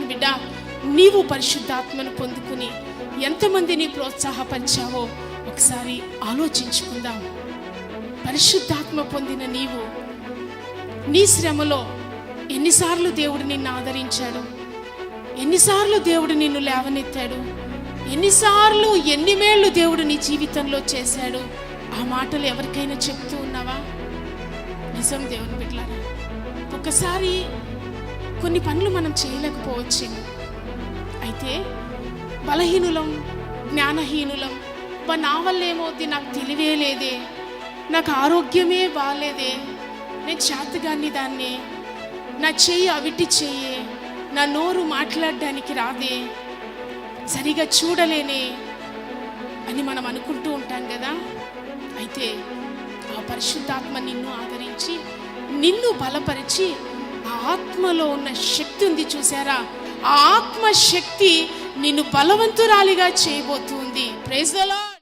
దేవుని బిడ్డ, నీవు పరిశుద్ధాత్మను పొందుకుని ఎంతమందిని ప్రోత్సాహపరిచావో ఒకసారి ఆలోచించుకుందాం. పరిశుద్ధాత్మ పొందిన నీవు నీ శ్రమలో ఎన్నిసార్లు దేవుడు నిన్ను ఆదరించాడు, ఎన్నిసార్లు దేవుడు నిన్ను లేవనెత్తాడు, ఎన్నిసార్లు ఎన్ని మేళ్ళు దేవుడు నీ జీవితంలో చేశాడు. ఆ మాటలు ఎవరికైనా చెప్తూ ఉన్నావా? నిజం దేవుని బిడ్డలారా, ఒకసారి కొన్ని పనులు మనం చేయలేకపోవచ్చేమో, అయితే బలహీనులం, జ్ఞానహీనులం, నా వల్ల ఏమవుద్ది, నాకు తెలివే లేదే, నాకు ఆరోగ్యమే బాగాలేదే, నేను చేతగాని దాన్ని, నా చెయ్యి అవిటి చెయ్యే, నా నోరు మాట్లాడడానికి రాదే, సరిగా చూడలేనే అని మనం అనుకుంటూ ఉంటాం కదా. అయితే ఆ పరిశుద్ధాత్మ నిన్ను ఆదరించి నిన్ను బలపరిచి ఆ ఆత్మలో ఉన్న శక్తి ఉంది చూసారా, ఆ ఆత్మ శక్తి నిన్ను బలవంతురాలిగా చేయబోతుంది. Praise the lord.